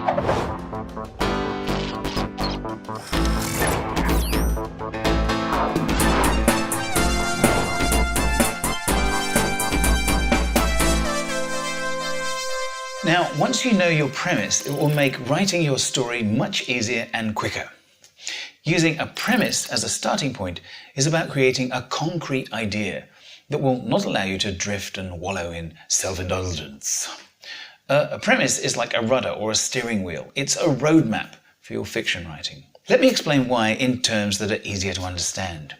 Now, once you know your premise, it will make writing your story much easier and quicker. Using a premise as a starting point is about creating a concrete idea that will not allow you to drift and wallow in self-indulgence. A premise is like a rudder or a steering wheel. It's a roadmap for your fiction writing. Let me explain why in terms that are easier to understand.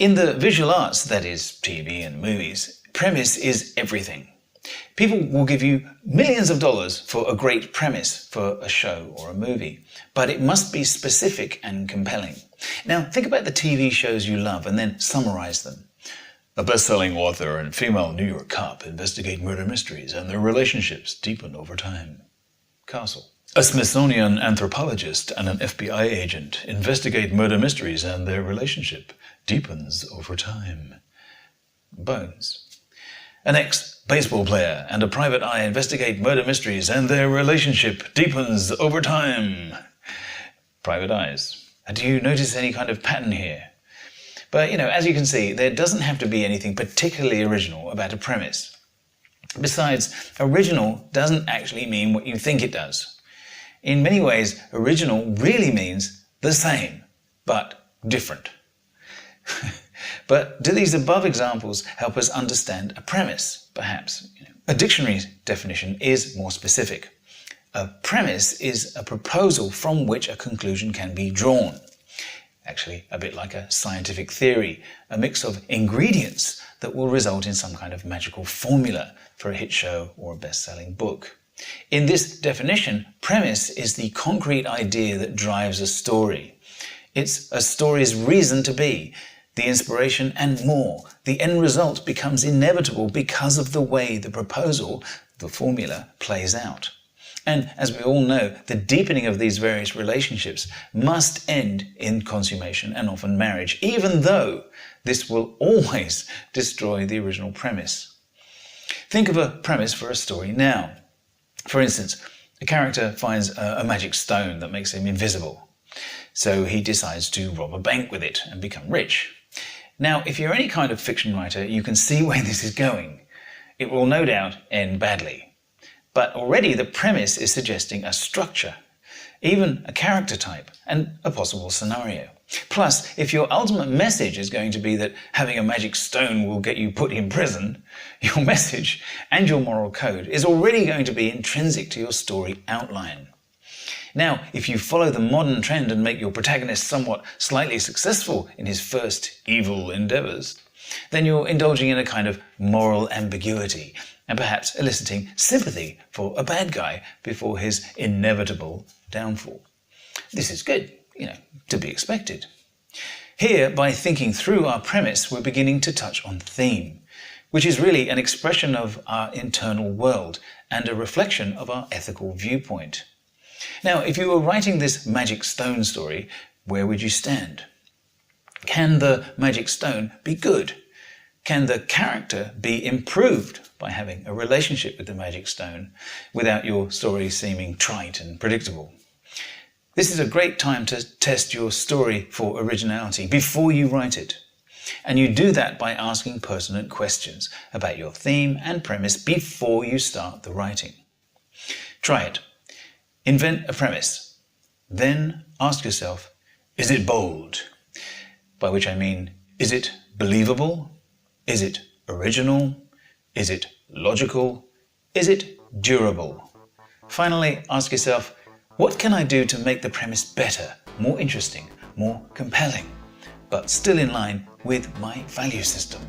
In the visual arts, that is, TV and movies, premise is everything. People will give you millions of dollars for a great premise for a show or a movie, but it must be specific and compelling. Now, think about the TV shows you love and then summarize them. A best-selling author and female New York cop investigate murder mysteries and their relationships deepen over time. Castle. A Smithsonian anthropologist and an FBI agent investigate murder mysteries and their relationship deepens over time. Bones. An ex-baseball player and a private eye investigate murder mysteries and their relationship deepens over time. Private eyes. Do you notice any kind of pattern here? But, as you can see, there doesn't have to be anything particularly original about a premise. Besides, original doesn't actually mean what you think it does. In many ways, original really means the same, but different. But do these above examples help us understand a premise? Perhaps. A dictionary definition is more specific. A premise is a proposal from which a conclusion can be drawn. Actually, a bit like a scientific theory, a mix of ingredients that will result in some kind of magical formula for a hit show or a best-selling book. In this definition, premise is the concrete idea that drives a story. It's a story's reason to be, the inspiration and more. The end result becomes inevitable because of the way the proposal, the formula, plays out. And as we all know, the deepening of these various relationships must end in consummation and often marriage, even though this will always destroy the original premise. Think of a premise for a story now. For instance, a character finds a magic stone that makes him invisible. So he decides to rob a bank with it and become rich. Now, if you're any kind of fiction writer, you can see where this is going. It will no doubt end badly. But already the premise is suggesting a structure, even a character type, and a possible scenario. Plus, if your ultimate message is going to be that having a magic stone will get you put in prison, your message and your moral code is already going to be intrinsic to your story outline. Now, if you follow the modern trend and make your protagonist somewhat slightly successful in his first evil endeavors, then you're indulging in a kind of moral ambiguity and perhaps eliciting sympathy for a bad guy before his inevitable downfall. This is good, to be expected. Here, by thinking through our premise, we're beginning to touch on theme, which is really an expression of our internal world and a reflection of our ethical viewpoint. Now, if you were writing this magic stone story, where would you stand? Can the magic stone be good? Can the character be improved by having a relationship with the magic stone without your story seeming trite and predictable? This is a great time to test your story for originality before you write it. And you do that by asking pertinent questions about your theme and premise before you start the writing. Try it. Invent a premise. Then ask yourself, is it bold? By which I mean, is it believable? Is it original? Is it logical? Is it durable? Finally, ask yourself, what can I do to make the premise better, more interesting, more compelling, but still in line with my value system?